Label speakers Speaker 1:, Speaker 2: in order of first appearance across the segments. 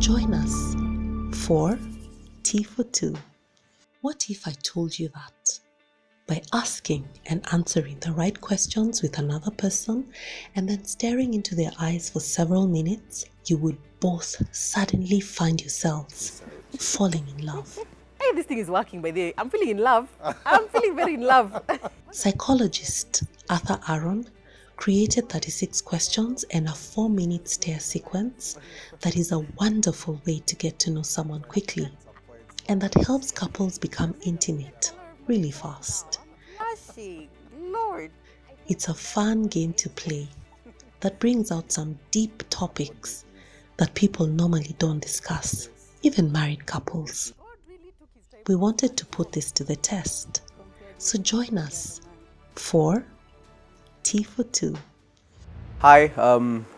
Speaker 1: join us for Tea for Two. What if I told you that by asking and answering the right questions with another person and then staring into their eyes for several minutes, you would both suddenly find yourselves falling in love?
Speaker 2: Hey, this thing is working, by the way. I'm feeling in love. I'm feeling very in love.
Speaker 1: Psychologist Arthur Aaron created 36 questions and a 4-minute stare sequence that is a wonderful way to get to know someone quickly and that helps couples become intimate really fast.
Speaker 2: Lord.
Speaker 1: It's a fun game to play that brings out some deep topics that people normally don't discuss, even married couples. We wanted to put this to the test, so join us for Tea for Two.
Speaker 3: Hi,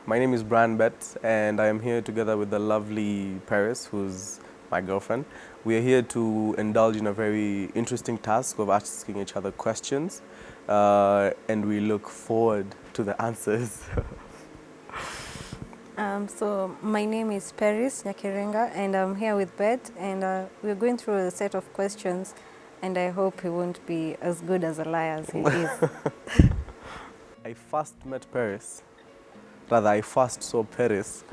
Speaker 3: my name is Brian and I am here together with the lovely Peris, who's my girlfriend. We are here to indulge in a very interesting task of asking each other questions, and we look forward to the answers.
Speaker 4: So my name is Peris Nyakirenga and I'm here with Bet, and we're going through a set of questions, and I hope he won't be as good as a liar as he is.
Speaker 3: I first saw Peris,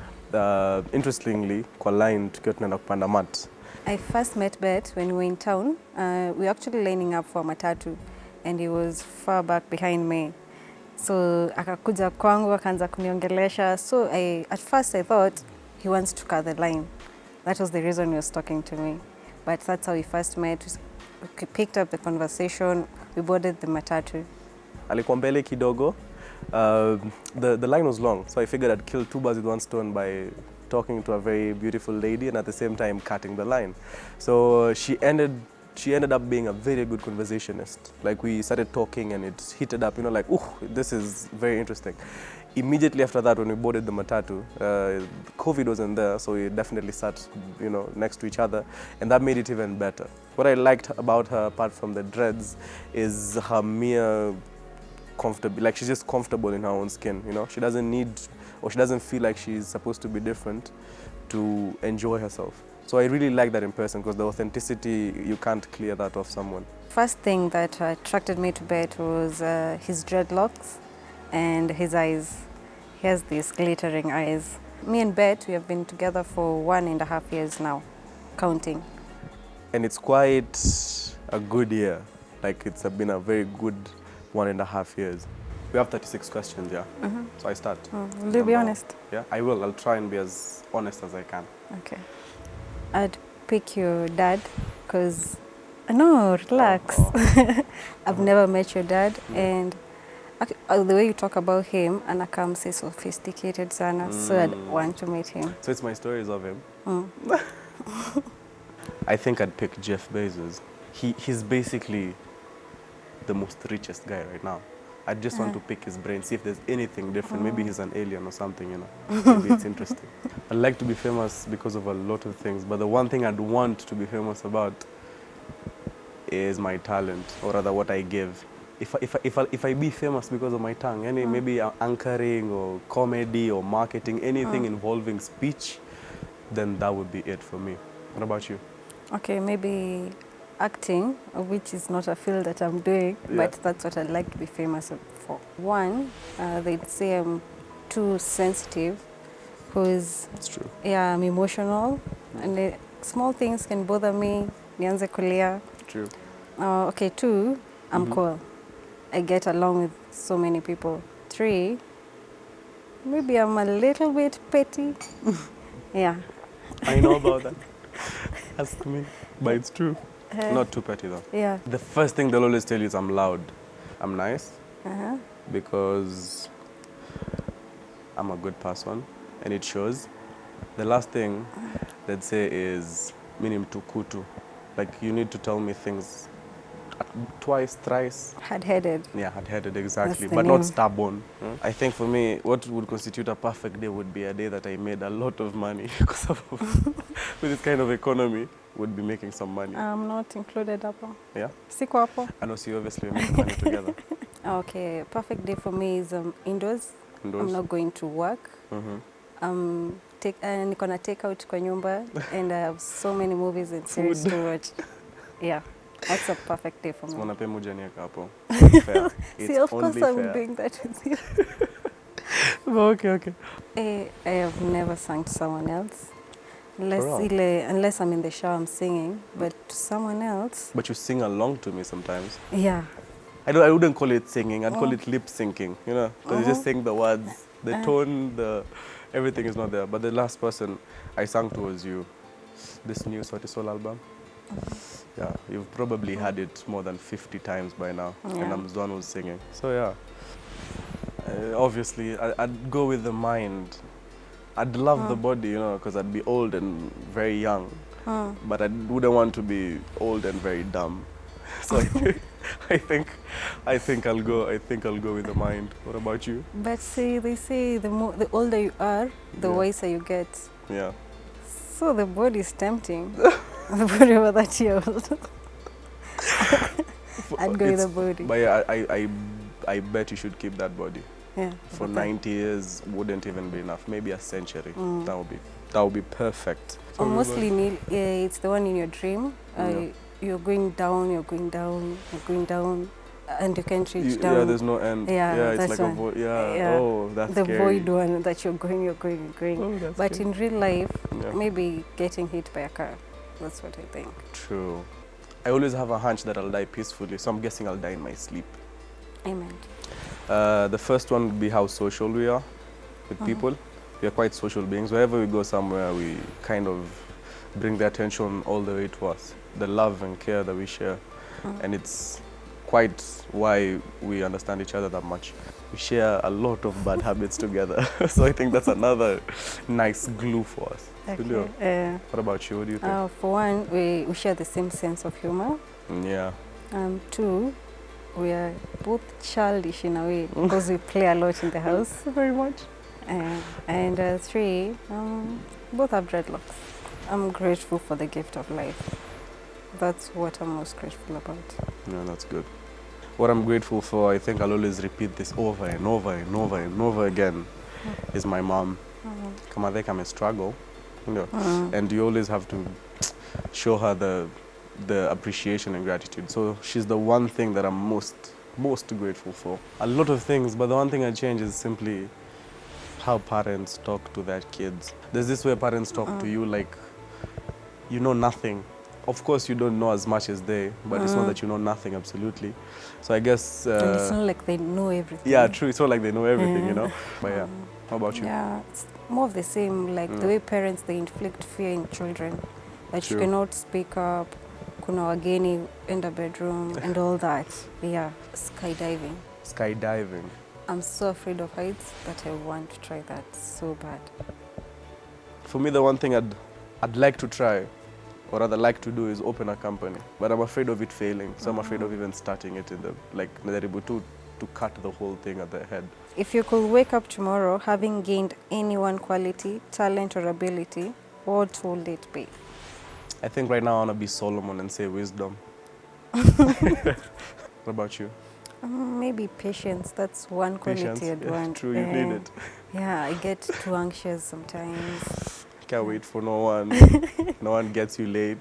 Speaker 3: interestingly, kwa line tukiwa tunaenda kupanda mat.
Speaker 4: I first met Bet when we were in town. We were actually lining up for matatu, and he was far back behind me. So akakuja kwangu akaanza kuniongelesha. So at first I thought he wants to cut the line. That was the reason he was talking to me. But that's how we first met. We picked up the conversation. We boarded the matatu.
Speaker 3: Alikuwa mbele kidogo. The line was long, so I figured I'd kill two birds with one stone by talking to a very beautiful lady and at the same time cutting the line. So she ended up being a very good conversationist. Like, we started talking and it heated up, like, ooh, this is very interesting. Immediately after that, when we boarded the matatu, COVID wasn't there, so we definitely sat, next to each other, and that made it even better. What I liked about her, apart from the dreads, is her mere comfortable, like, she's just comfortable in her own skin, She doesn't need, or she doesn't feel like she's supposed to be different to enjoy herself. So I really like that in person, because the authenticity, you can't clear that off someone.
Speaker 4: First thing that attracted me to Bet was his dreadlocks and his eyes. He has these glittering eyes. Me and Bet, we have been together for 1.5 years now, counting.
Speaker 3: And it's quite a good year. Like, it's been a very good 1.5 years. We have 36 questions, yeah? Mm-hmm. So I start.
Speaker 4: Will you be honest?
Speaker 3: Yeah, I will. I'll try and be as honest as I can.
Speaker 4: Okay. I'd pick your dad, because... No, relax. I've never met your dad, and the way you talk about him, anakam say sophisticated sana, so I'd want to meet him.
Speaker 3: So it's my stories of him? I think I'd pick Jeff Bezos. He's basically the most richest guy right now. I just want to pick his brain, see if there's anything different. Maybe he's an alien or something, Maybe it's interesting. I'd like to be famous because of a lot of things, but the one thing I'd want to be famous about is my talent, or rather what I give. If I be famous because of my tongue, maybe anchoring or comedy or marketing, anything involving speech, then that would be it for me. What about you?
Speaker 4: Okay, maybe acting, which is not a field that I'm doing, but that's what I'd like to be famous for. One, they'd say I'm too sensitive, because
Speaker 3: That's true.
Speaker 4: Yeah, I'm emotional, and small things can bother me. Nianze kulia.
Speaker 3: True.
Speaker 4: Okay, 2, I'm cool. I get along with so many people. 3, maybe I'm a little bit petty. Yeah.
Speaker 3: I know about that. Ask me. But it's true. Not too petty though.
Speaker 4: Yeah.
Speaker 3: The first thing they'll always tell you is I'm loud. I'm nice. Because I'm a good person and it shows. The last thing they'd say is minim tukutu. Like, you need to tell me things twice, thrice.
Speaker 4: Hard-headed.
Speaker 3: Yeah, hard-headed, exactly.
Speaker 4: That's the
Speaker 3: But
Speaker 4: name.
Speaker 3: not stubborn. I think for me, what would constitute a perfect day would be a day that I made a lot of money. Because with this kind of economy, would be making some money.
Speaker 4: I'm not included hapo.
Speaker 3: Yeah?
Speaker 4: Siko hapo.
Speaker 3: I know, so you obviously make money together.
Speaker 4: Okay, perfect day for me is indoors.
Speaker 3: Indoors?
Speaker 4: I'm not going to work. niko na take out kwa nyumba and I have so many movies and series to watch. Yeah, that's a perfect day for me.
Speaker 3: Mwana pe moja nieka hapo. Fair.
Speaker 4: See, of course I'm doing that with you.
Speaker 3: Okay.
Speaker 4: I have never sung to someone else. Unless I'm in the shower, I'm singing, but to someone else.
Speaker 3: But you sing along to me sometimes.
Speaker 4: Yeah.
Speaker 3: I wouldn't call it singing. I'd call it lip syncing. You know, because you just sing the words, the tone, everything is not there. But the last person I sang to was you. This new Sauti Sol album. Yeah, you've probably had it more than 50 times by now, and I'm the one who's singing. So yeah, obviously I'd go with the mind. I'd love the body, you know, because I'd be old and very young, but I wouldn't want to be old and very dumb. So I think I'll go with the mind. What about you?
Speaker 4: But see, they say the older you are, the wiser you get.
Speaker 3: Yeah.
Speaker 4: So the body is tempting. The body over 30 years old. I'd go with the body.
Speaker 3: But yeah, I bet you should keep that body.
Speaker 4: Yeah.
Speaker 3: For 90 years wouldn't even be enough. Maybe a century. That would be perfect.
Speaker 4: Or mostly, Neil, it's the one in your dream. You're going down, and you can't reach down.
Speaker 3: Yeah, there's no end.
Speaker 4: Yeah,
Speaker 3: it's
Speaker 4: that's
Speaker 3: like a void. Yeah. Oh, that's
Speaker 4: the
Speaker 3: scary.
Speaker 4: void one that you're going.
Speaker 3: Oh, that's
Speaker 4: But
Speaker 3: scary.
Speaker 4: in real life, maybe getting hit by a car. That's what I think.
Speaker 3: True. I always have a hunch that I'll die peacefully, so I'm guessing I'll die in my sleep.
Speaker 4: Amen.
Speaker 3: The first one would be how social we are with people. We are quite social beings. Wherever we go somewhere, we kind of bring the attention all the way to us. The love and care that we share. And it's quite why we understand each other that much. We share a lot of bad habits together. So I think that's another nice glue for us.
Speaker 4: Okay.
Speaker 3: What about you? What do you think?
Speaker 4: For one, we share the same sense of humor.
Speaker 3: Yeah.
Speaker 4: Two, we are both childish in a way because we play a lot in the house.
Speaker 3: Very much.
Speaker 4: And three, both have dreadlocks. I'm grateful for the gift of life. That's what I'm most grateful about.
Speaker 3: Yeah, that's good. What I'm grateful for, I think I'll always repeat this over and over again, is my mom. Kama they come a struggle, you know, and you always have to show her the appreciation and gratitude. So she's the one thing that I'm most grateful for. A lot of things, but the one thing I change is simply how parents talk to their kids. There's this way parents talk to you like you know nothing. Of course, you don't know as much as they, but it's not that you know nothing, absolutely. So I guess...
Speaker 4: and it's not like they know everything.
Speaker 3: Yeah, true. It's not like they know everything, you know. But yeah, how about you?
Speaker 4: Yeah, it's more of the same, like the way parents, they inflict fear in children. That you cannot speak up, kuna wageni in the bedroom, and all that. Yeah, skydiving.
Speaker 3: Skydiving.
Speaker 4: I'm so afraid of heights, but I want to try that so bad.
Speaker 3: For me, the one thing I'd like to try, or rather like to do, is open a company. But I'm afraid of it failing, so I'm afraid of even starting it in the, like, to cut the whole thing at the head.
Speaker 4: If you could wake up tomorrow having gained any one quality, talent or ability, what would it be?
Speaker 3: I think right now I want to be Solomon and say wisdom. What about you?
Speaker 4: Maybe patience. That's one quality I'd want.
Speaker 3: True, you need it.
Speaker 4: Yeah, I get too anxious sometimes.
Speaker 3: Can't wait for no one. No one gets you late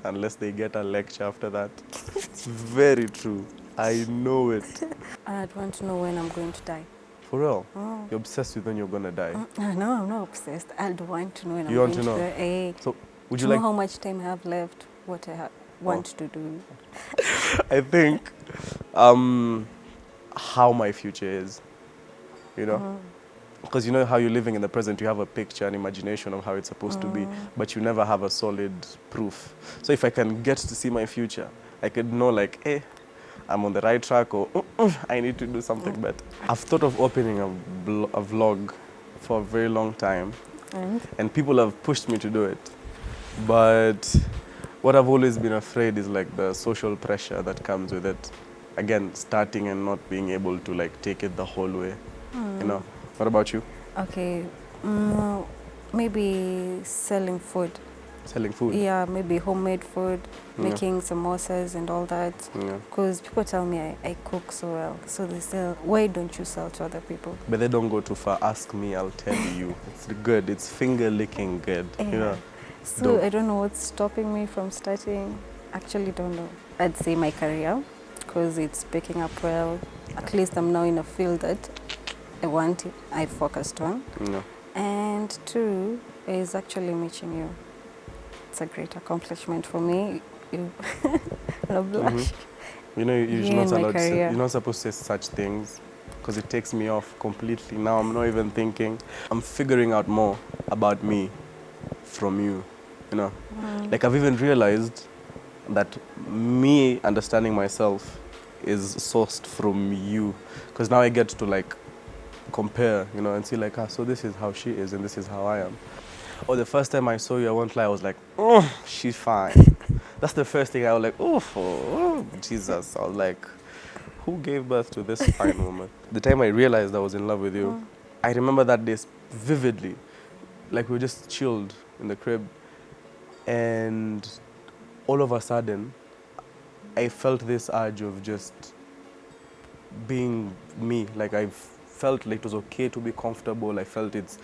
Speaker 3: unless they get a lecture after that. It's very true. I know it.
Speaker 4: I'd want to know when I'm going to die.
Speaker 3: For real? You're obsessed with when you're going to die?
Speaker 4: No, I'm not obsessed. I'd want to know when
Speaker 3: You
Speaker 4: I'm
Speaker 3: want
Speaker 4: going
Speaker 3: to know?
Speaker 4: die.
Speaker 3: So, would
Speaker 4: to
Speaker 3: you
Speaker 4: know
Speaker 3: like...
Speaker 4: how much time I have left, what I want to do.
Speaker 3: I think how my future is, you know? Because you know how you're living in the present, you have a picture, an imagination of how it's supposed to be, but you never have a solid proof. So if I can get to see my future, I could know like, hey, I'm on the right track, or I need to do something better. I've thought of opening a vlog for a very long time, and people have pushed me to do it. But what I've always been afraid is like the social pressure that comes with it. Again, starting and not being able to like take it the whole way, you know? What about you?
Speaker 4: Okay, maybe selling food.
Speaker 3: Selling food.
Speaker 4: Yeah, maybe homemade food, making samosas and all that.
Speaker 3: Yeah.
Speaker 4: Because people tell me I cook so well. So they say, why don't you sell to other people?
Speaker 3: But they don't go too far. Ask me, I'll tell you. It's good. It's finger licking good.
Speaker 4: Yeah.
Speaker 3: You know.
Speaker 4: So
Speaker 3: Dope.
Speaker 4: I don't know what's stopping me from starting. Actually, don't know. I'd say my career, because it's picking up well. At least I'm now in a field that I focused on.
Speaker 3: Yeah.
Speaker 4: And 2 is actually meeting you. It's a great accomplishment for me. You I blush.
Speaker 3: You know, you're
Speaker 4: You
Speaker 3: not
Speaker 4: in my
Speaker 3: allowed to say,
Speaker 4: career.
Speaker 3: you're not supposed to say such things because it takes me off completely. Now I'm not even thinking. I'm figuring out more about me from you. You know, like I've even realized that me understanding myself is sourced from you, because now I get to like compare, you know, and see like, so this is how she is and this is how I am. Or the first time I saw you, I won't lie, I was like, oh, she's fine. That's the first thing I was like, oh, Jesus. I was like, who gave birth to this fine woman? The time I realized I was in love with you, I remember that day vividly. Like we were just chilled in the crib, and all of a sudden, I felt this urge of just being me. Like I felt like it was okay to be comfortable. I felt it's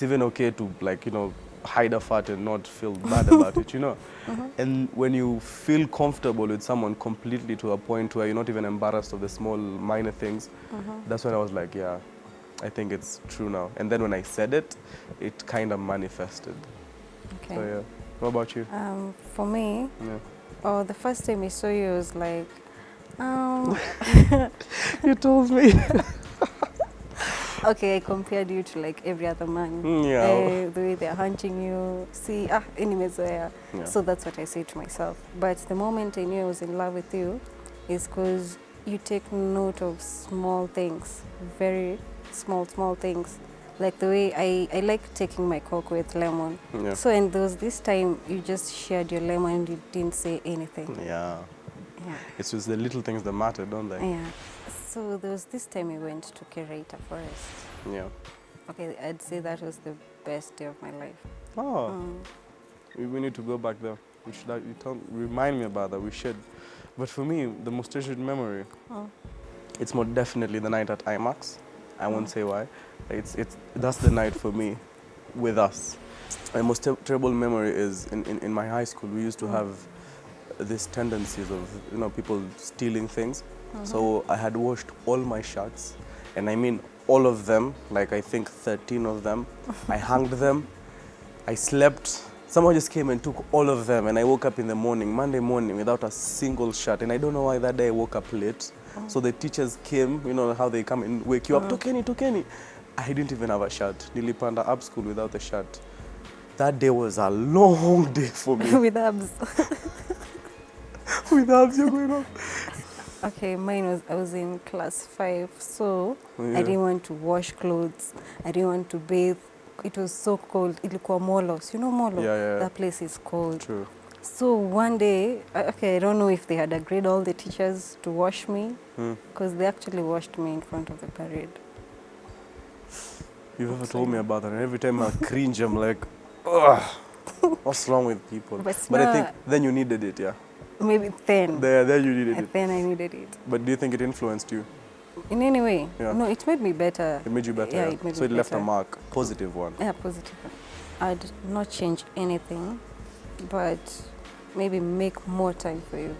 Speaker 3: even okay to, like, you know, hide a fart and not feel bad about it, you know. And when you feel comfortable with someone completely to a point where you're not even embarrassed of the small minor things, that's when I was like, yeah, I think it's true now. And then when I said it, it kind of manifested.
Speaker 4: Okay.
Speaker 3: So yeah. What about you?
Speaker 4: For me,
Speaker 3: Yeah.
Speaker 4: the first time I saw you, I was like,
Speaker 3: You told me.
Speaker 4: okay, I compared you to like every other man.
Speaker 3: Yeah.
Speaker 4: The way they're hunting you. See, nimezoea.
Speaker 3: Yeah.
Speaker 4: So that's what I say to myself. But the moment I knew I was in love with you is because you take note of small things, very small things. Like the way I like taking my Coke with lemon.
Speaker 3: Yeah.
Speaker 4: So, and there was this time you just shared your lemon and you didn't say anything.
Speaker 3: Yeah.
Speaker 4: Yeah.
Speaker 3: It's just the little things that matter, don't they?
Speaker 4: Yeah. So there was this time we went to Curator Forest.
Speaker 3: Yeah.
Speaker 4: Okay, I'd say that was the best day of my life.
Speaker 3: Oh. We need to go back there. We should. You don't remind me about that. We should. But for me, the most treasured memory, it's more definitely the night at IMAX. I won't say why. That's the night for me, with us. My most terrible memory is in my high school. We used to have these tendencies of, you know, people stealing things. So I had washed all my shirts, and I mean all of them, like I think 13 of them. I hanged them. I slept. Someone just came and took all of them, and I woke up in the morning, Monday morning, without a single shirt. And I don't know why that day I woke up late. So the teachers came, you know how they come and wake you up, Tokeni. I didn't even have a shirt. Nilipanda up school without a shirt. That day was a long day for me.
Speaker 4: With abs.
Speaker 3: With abs, you're going up.
Speaker 4: Okay, mine was, I was in class 5, so
Speaker 3: Yeah.
Speaker 4: I didn't want to wash clothes. I didn't want to bathe. It was so cold. Ilikuwa Molos. You know Molo?
Speaker 3: Yeah.
Speaker 4: That place is cold.
Speaker 3: True.
Speaker 4: So one day, okay, I don't know if they had agreed all the teachers to wash me, because they actually washed me in front of the parade.
Speaker 3: You've ever told me about that, and every time I cringe, I'm like, ugh, what's wrong with people? But I think then you needed it, yeah?
Speaker 4: Maybe then.
Speaker 3: Then you needed it.
Speaker 4: Then I needed it.
Speaker 3: But do you think it influenced you?
Speaker 4: In any way?
Speaker 3: Yeah.
Speaker 4: No, it made me better.
Speaker 3: It made you better?
Speaker 4: Yeah,
Speaker 3: Yeah?
Speaker 4: it made
Speaker 3: So
Speaker 4: me
Speaker 3: it left a
Speaker 4: better.
Speaker 3: mark, positive one.
Speaker 4: Yeah, positive. I'd not change anything, but maybe make more time for you.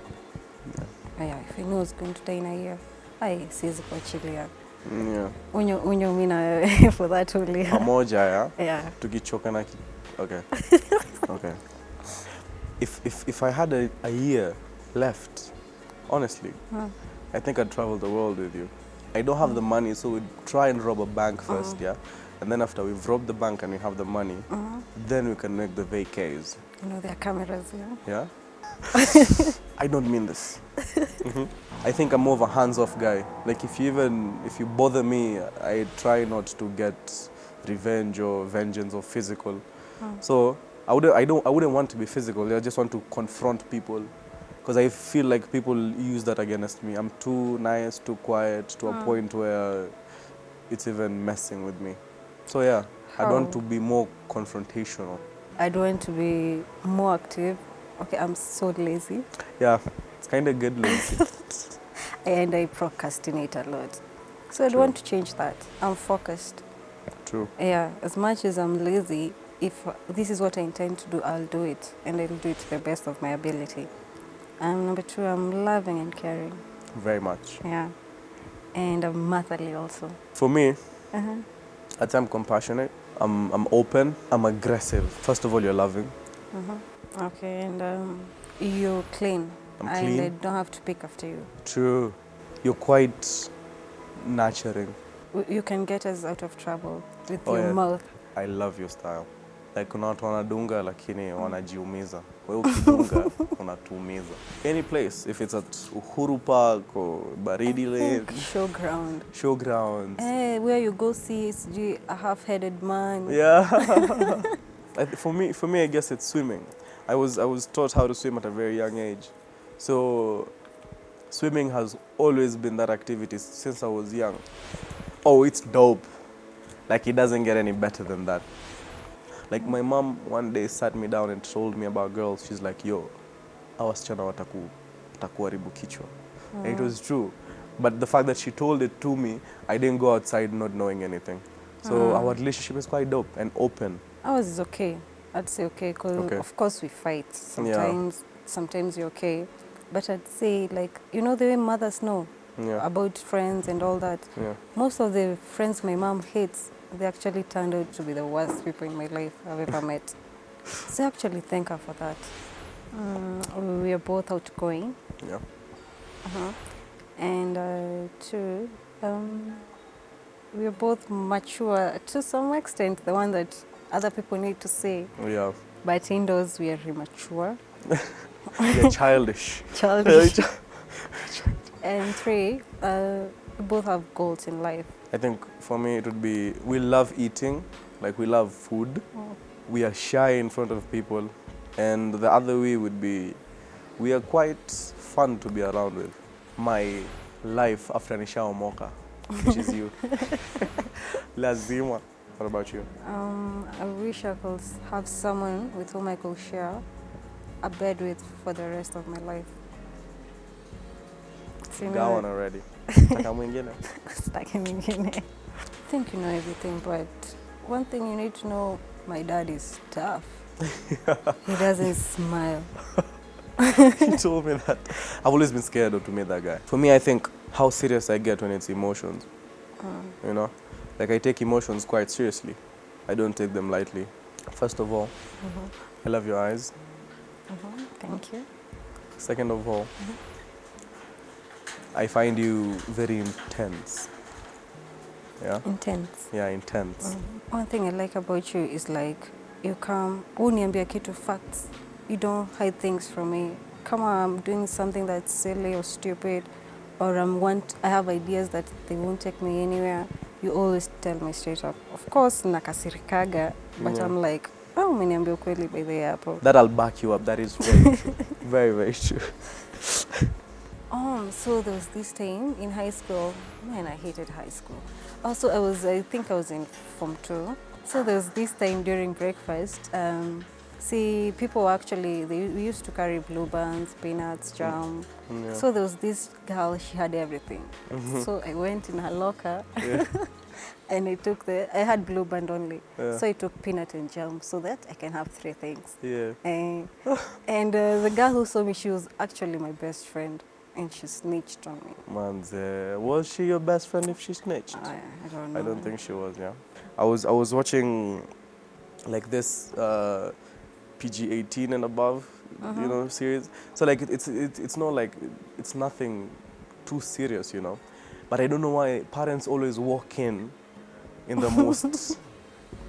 Speaker 4: Yeah, if I know I was going to die in a year, I siwezi kuachilia.
Speaker 3: Yeah.
Speaker 4: Unyo mina for that only.
Speaker 3: Pamoja, yeah?
Speaker 4: Yeah.
Speaker 3: Tukichoka na okay. Okay. If I had a year left, honestly, I think I'd travel the world with you. I don't have the money, so we'd try and rob a bank first, yeah? And then after we've robbed the bank and we have the money, then we can make the vacays.
Speaker 4: You know, there are cameras, yeah?
Speaker 3: Yeah? I don't mean this. I think I'm more of a hands-off guy. Like if you bother me, I try not to get revenge or vengeance or physical. So I wouldn't want to be physical. I just want to confront people, because I feel like people use that against me. I'm too nice, too quiet, to a point where it's even messing with me. So yeah, I want to be more confrontational.
Speaker 4: I'd want to be more active. Okay, I'm so lazy
Speaker 3: Yeah, it's kind of good lazy.
Speaker 4: and I procrastinate a lot. So I'd
Speaker 3: True.
Speaker 4: want to change that. I'm focused.
Speaker 3: True.
Speaker 4: Yeah, as much as I'm lazy, if this is what I intend to do, I'll do it, and I'll do it to the best of my ability. And number 2, I'm loving and caring.
Speaker 3: Very much.
Speaker 4: Yeah, and I'm motherly also.
Speaker 3: For me,
Speaker 4: Uh-huh.
Speaker 3: I'd say I'm compassionate. I'm open. I'm aggressive. First of all, you're loving.
Speaker 4: Okay, and you're clean.
Speaker 3: I'm
Speaker 4: And
Speaker 3: clean.
Speaker 4: I don't have to pick after you.
Speaker 3: True. You're quite nurturing.
Speaker 4: You can get us out of trouble with
Speaker 3: Oh,
Speaker 4: your
Speaker 3: yeah.
Speaker 4: mouth.
Speaker 3: I love your style. Like kuna watu wanadunga lakini wanajiumiza. Wewe ukidunga unatuumiza. Any place, if it's at Uhuru Park or Baridi Lane,
Speaker 4: Showground.
Speaker 3: showgrounds.
Speaker 4: Where you go see a half-headed man.
Speaker 3: Yeah. For me, I guess it's swimming. I was taught how to swim at a very young age. So swimming has always been that activity since I was young. Oh, it's dope. Like it doesn't get any better than that. Like my mom one day sat me down and told me about girls. She's like, yo, hawa wasichana watakuharibu kichwa. And it was true. But the fact that she told it to me, I didn't go outside not knowing anything. So our relationship is quite dope and open.
Speaker 4: Ours is okay. I'd say okay, because
Speaker 3: Okay.
Speaker 4: of course we fight. Sometimes you're okay. But I'd say, like, you know the way mothers know
Speaker 3: Yeah.
Speaker 4: about friends and all that.
Speaker 3: Yeah.
Speaker 4: Most of the friends my mom hates, they actually turned out to be the worst people in my life I've ever met. So I actually thank her for that. We are both outgoing.
Speaker 3: Yeah.
Speaker 4: And 2, we are both mature to some extent, the one that other people need to say.
Speaker 3: Yeah.
Speaker 4: But indoors, we are immature,
Speaker 3: You're childish.
Speaker 4: childish. And 3, we both have goals in life.
Speaker 3: I think for me it would be, we love eating, like we love food. We are shy in front of people. And the other way would be, we are quite fun to be around with. My life after nishaomoka, which is you. Lazima. What about you?
Speaker 4: I wish I could have someone with whom I could share a bed with for the rest of my life. So, you
Speaker 3: Got
Speaker 4: know,
Speaker 3: one already. Taka mwingine?
Speaker 4: Sitaki mwingine. I think you know everything, but one thing you need to know, my dad is tough. He doesn't smile.
Speaker 3: He told me that. I've always been scared to meet that guy. For me, I think how serious I get when it's emotions. You know? Like I take emotions quite seriously. I don't take them lightly. First of all, I love your eyes.
Speaker 4: Thank you.
Speaker 3: Second of all, I find you very intense. Yeah?
Speaker 4: Intense.
Speaker 3: Yeah, intense.
Speaker 4: One thing I like about you is like you come, uniambia kitu facts. You don't hide things from me. Come on, I'm doing something that's silly or stupid, or I have ideas that they won't take me anywhere. You always tell me straight up. Of course, nakasirikaga, but
Speaker 3: Yeah.
Speaker 4: I'm like, oh, umeniambia ukweli by the apple.
Speaker 3: That I'll back you up. That is very true. Very, very true.
Speaker 4: So there was this time in high school. Man, I hated high school. Also, I think I was in Form 2. So there was this time during breakfast. See, people actually, we used to carry blue buns, peanuts, jam.
Speaker 3: Yeah.
Speaker 4: So there was this girl, she had everything. So I went in her locker
Speaker 3: Yeah.
Speaker 4: and I had blue band only.
Speaker 3: Yeah.
Speaker 4: So I took peanut and jam so that I can have 3 things.
Speaker 3: Yeah.
Speaker 4: And the girl who saw me, she was actually my best friend. And she snitched on me.
Speaker 3: Manze, was she your best friend if she snitched?
Speaker 4: I don't know.
Speaker 3: I don't think she was, yeah. I was watching like this PG-18 and above, you know, series. So like it's not like, it's nothing too serious, you know. But I don't know why parents always walk in the most,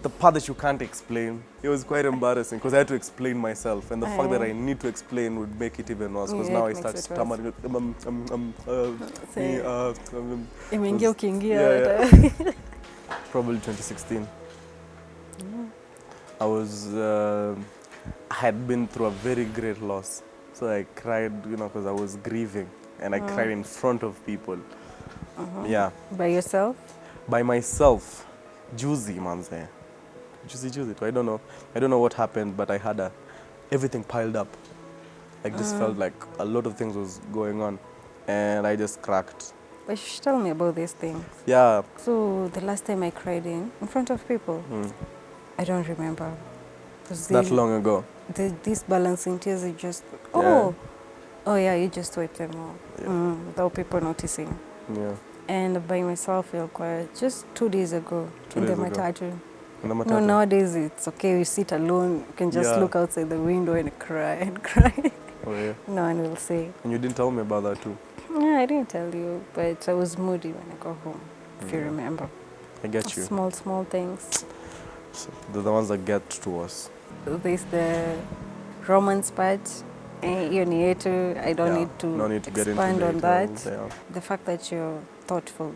Speaker 3: the part that you can't explain. It was quite embarrassing because I had to explain myself, and the fact that I need to explain would make it even worse because
Speaker 4: Yeah,
Speaker 3: now
Speaker 4: it
Speaker 3: I start
Speaker 4: makes it
Speaker 3: stammering.
Speaker 4: Imeingia ukiingia.
Speaker 3: Yeah. Probably 2016. I had been through a very great loss. So I cried, you know, because I was grieving. And I cried in front of people. Yeah.
Speaker 4: By yourself?
Speaker 3: By myself. Juicy, manze. Juicy. I don't know. I don't know what happened, but I had everything piled up. Like just felt like a lot of things was going on, and I just cracked.
Speaker 4: But you should tell me about these things.
Speaker 3: Yeah.
Speaker 4: So the last time I cried in front of people, I don't remember.
Speaker 3: That long ago.
Speaker 4: These balancing tears are just,
Speaker 3: Yeah.
Speaker 4: oh yeah, you just wipe them off without people noticing.
Speaker 3: Yeah.
Speaker 4: And by myself, feel quiet. Just 2 days ago,
Speaker 3: 2
Speaker 4: in
Speaker 3: days
Speaker 4: the
Speaker 3: ago.
Speaker 4: matatu.
Speaker 3: In the
Speaker 4: No,
Speaker 3: matatu.
Speaker 4: nowadays it's okay. You sit alone. You can just
Speaker 3: Yeah.
Speaker 4: look outside the window and cry and cry.
Speaker 3: Oh yeah.
Speaker 4: No one will say.
Speaker 3: And you didn't tell me about that too.
Speaker 4: Yeah, I didn't tell you, but I was moody when I got home. If you remember.
Speaker 3: I get you.
Speaker 4: Small things.
Speaker 3: So they're the ones that get to us.
Speaker 4: There's the romance part. Hiyo ni yetu. I don't
Speaker 3: Yeah,
Speaker 4: need to
Speaker 3: no need to get into
Speaker 4: expand on that.
Speaker 3: details, yeah.
Speaker 4: The fact that you're thoughtful.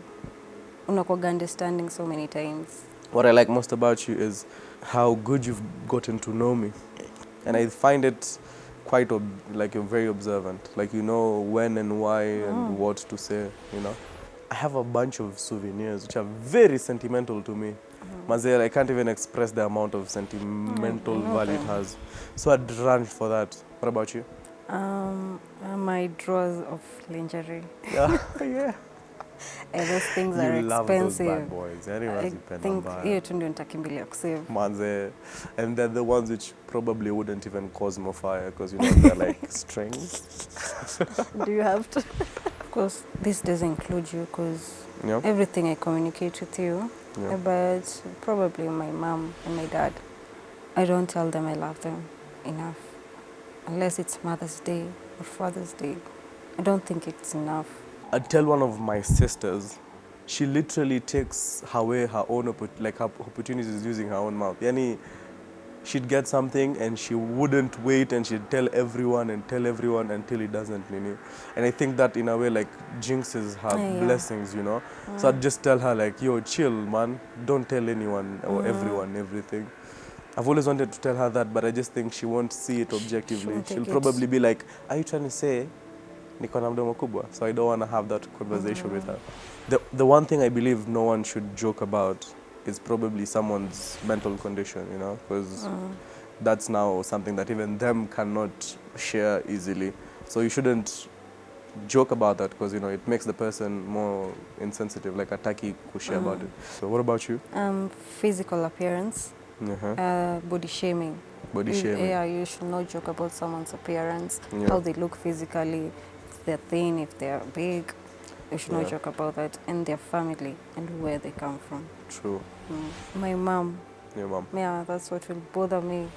Speaker 4: Unakuwaga understanding so many times.
Speaker 3: What I like most about you is how good you've gotten to know me. And I find it quite like you're very observant. Like you know when and why and what to say, you know. I have a bunch of souvenirs which are very sentimental to me. Mazel, I can't even express the amount of sentimental value it has. So I'd run for that. What about you?
Speaker 4: My drawers of lingerie.
Speaker 3: Yeah, yeah.
Speaker 4: And those things are
Speaker 3: You love those
Speaker 4: expensive.
Speaker 3: bad boys. Anyone
Speaker 4: I
Speaker 3: depend
Speaker 4: think
Speaker 3: on
Speaker 4: hiyo tu ndio nitakimbilia kusave.
Speaker 3: Manze. And they're the ones which probably wouldn't even cause more fire because you know they're like strings.
Speaker 4: Do you have to? Of course, this doesn't include you because
Speaker 3: Yeah.
Speaker 4: everything I communicate with you,
Speaker 3: Yeah.
Speaker 4: but probably my mom and my dad, I don't tell them I love them enough. Unless it's Mother's Day or Father's Day. I don't think it's enough.
Speaker 3: I'd tell one of my sisters, she literally takes away her own her opportunities using her own mouth. Yani, she'd get something and she wouldn't wait and she'd tell everyone until it doesn't, you know. And I think that in a way like jinxes her
Speaker 4: Yeah.
Speaker 3: blessings, you know. So I'd just tell her like, yo, chill, man. Don't tell anyone or everyone everything. I've always wanted to tell her that, but I just think she won't see it objectively.
Speaker 4: won't
Speaker 3: She'll
Speaker 4: take
Speaker 3: probably be like, are you trying to say niko na mdomo kubwa? So I don't want to have that conversation with her. The one thing I believe no one should joke about is probably someone's mental condition, you know, because that's now something that even them cannot share easily. So you shouldn't joke about that because, you know, it makes the person more insensitive, like ataki to share about it. So what about you?
Speaker 4: Physical appearance, body shaming.
Speaker 3: Body shaming.
Speaker 4: Yeah, you should not joke about someone's appearance,
Speaker 3: Yeah.
Speaker 4: how they look physically, if they're thin, if they're big. You should not
Speaker 3: Yeah.
Speaker 4: joke about that, and their family and where they come from.
Speaker 3: True.
Speaker 4: My mom,
Speaker 3: Yeah, mom.
Speaker 4: yeah, that's what will bother me,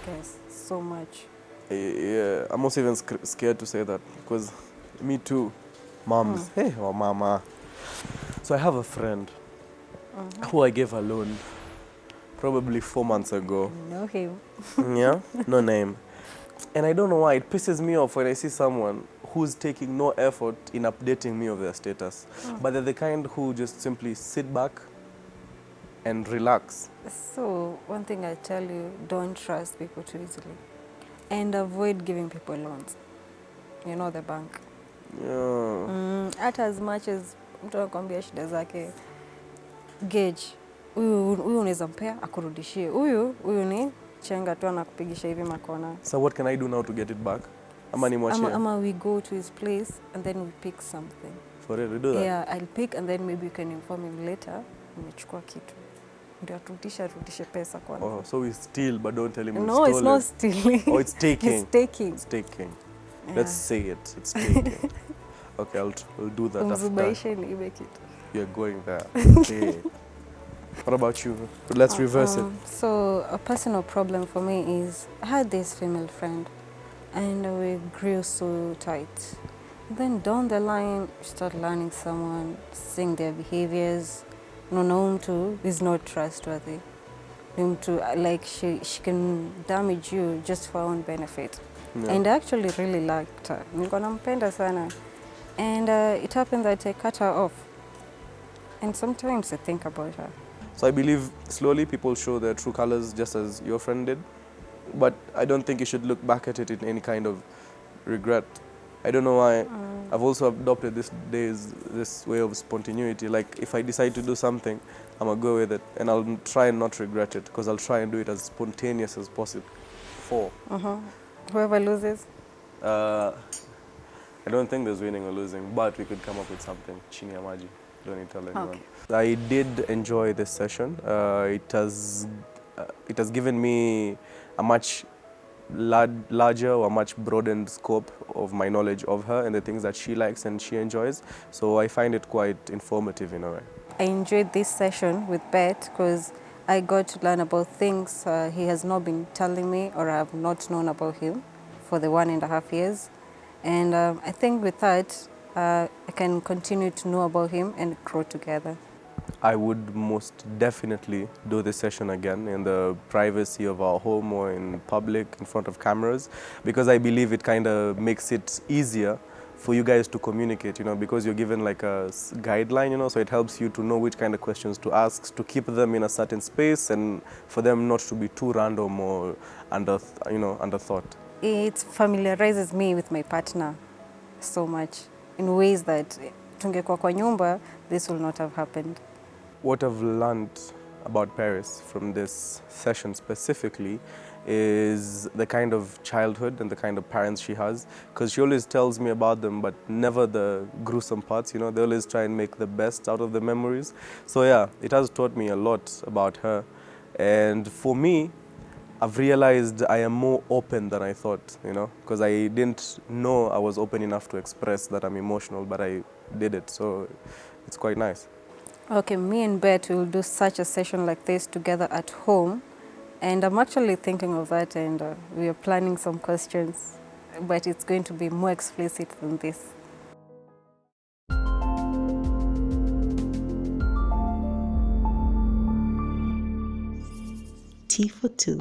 Speaker 4: guys, so much.
Speaker 3: Yeah, I'm also even scared to say that because me too. Moms. Hey, oh mama. So I have a friend who I gave a loan probably 4 months ago.
Speaker 4: Know him.
Speaker 3: Yeah, no name. And I don't know why, it pisses me off when I see someone who's taking no effort in updating me of their status. But they're the kind who just simply sit back and relax.
Speaker 4: So, one thing I tell you, don't trust people too easily. And avoid giving people loans. You know the bank.
Speaker 3: Yeah.
Speaker 4: Hata as much as mtu anakuambia shida zake, gauge. Huyu unaweza mpea akurudishie. Huyu ni chenga tu anakupigisha hivi makona.
Speaker 3: So what can I do now to get it back? Ama nimwachie?
Speaker 4: Ama we go to his place and then we pick something.
Speaker 3: For real, we do that?
Speaker 4: Yeah, I'll pick and then maybe you can inform him later. Nimechukua kitu. Ndio aturudishe pesa kwanza.
Speaker 3: Oh, so we steal but don't tell him we
Speaker 4: No,
Speaker 3: stole
Speaker 4: it's not
Speaker 3: it.
Speaker 4: stealing.
Speaker 3: Oh, it's taking.
Speaker 4: It's taking.
Speaker 3: It's taking.
Speaker 4: Yeah.
Speaker 3: Let's say it. It's taking. Okay, we'll do that after.
Speaker 4: Umzubaishe niibe kitu.
Speaker 3: You're going there. Okay. What about you? Let's reverse it.
Speaker 4: So a personal problem for me is I had this female friend and we grew so tight. Then down the line, you start learning someone, seeing their behaviors. No, mtu is not trustworthy. Mtu, like she can damage you just for her own benefit.
Speaker 3: Yeah.
Speaker 4: And I actually really liked her. Nilikuwa nampenda sana. And it happened that I cut her off. And sometimes I think about her.
Speaker 3: So I believe slowly people show their true colors just as your friend did. But I don't think you should look back at it in any kind of regret. I don't know why. I've also adopted this way of spontaneity. Like if I decide to do something, I'm gonna go with it, and I'll try and not regret it, because I'll try and do it as spontaneous as possible.
Speaker 4: Whoever loses.
Speaker 3: I don't think there's winning or losing, but we could come up with something. Chini ya maji. Don't need to tell anyone.
Speaker 4: Okay.
Speaker 3: I did enjoy this session. It has given me a much larger or much broadened scope of my knowledge of her and the things that she likes and she enjoys. So I find it quite informative in a way.
Speaker 4: I enjoyed this session with Bet because I got to learn about things he has not been telling me, or I have not known about him for the 1.5 years. And I think with that, I can continue to know about him and grow together.
Speaker 3: I would most definitely do this session again in the privacy of our home or in public in front of cameras, because I believe it kind of makes it easier for you guys to communicate, you know, because you're given like a guideline, you know, so it helps you to know which kind of questions to ask, to keep them in a certain space and for them not to be too random or under thought.
Speaker 4: It familiarizes me with my partner so much in ways that tungekuwa kwa nyumba, this will not have happened.
Speaker 3: What I've learned about Paris from this session specifically is the kind of childhood and the kind of parents she has, because she always tells me about them, but never the gruesome parts, you know. They always try and make the best out of the memories. So yeah, it has taught me a lot about her. And for me, I've realized I am more open than I thought, you know, because I didn't know I was open enough to express that I'm emotional, but I did it, so it's quite nice.
Speaker 4: Okay, me and Bet will do such a session like this together at home, and I'm actually thinking of that, and we are planning some questions, but it's going to be more explicit than this.
Speaker 1: T for two.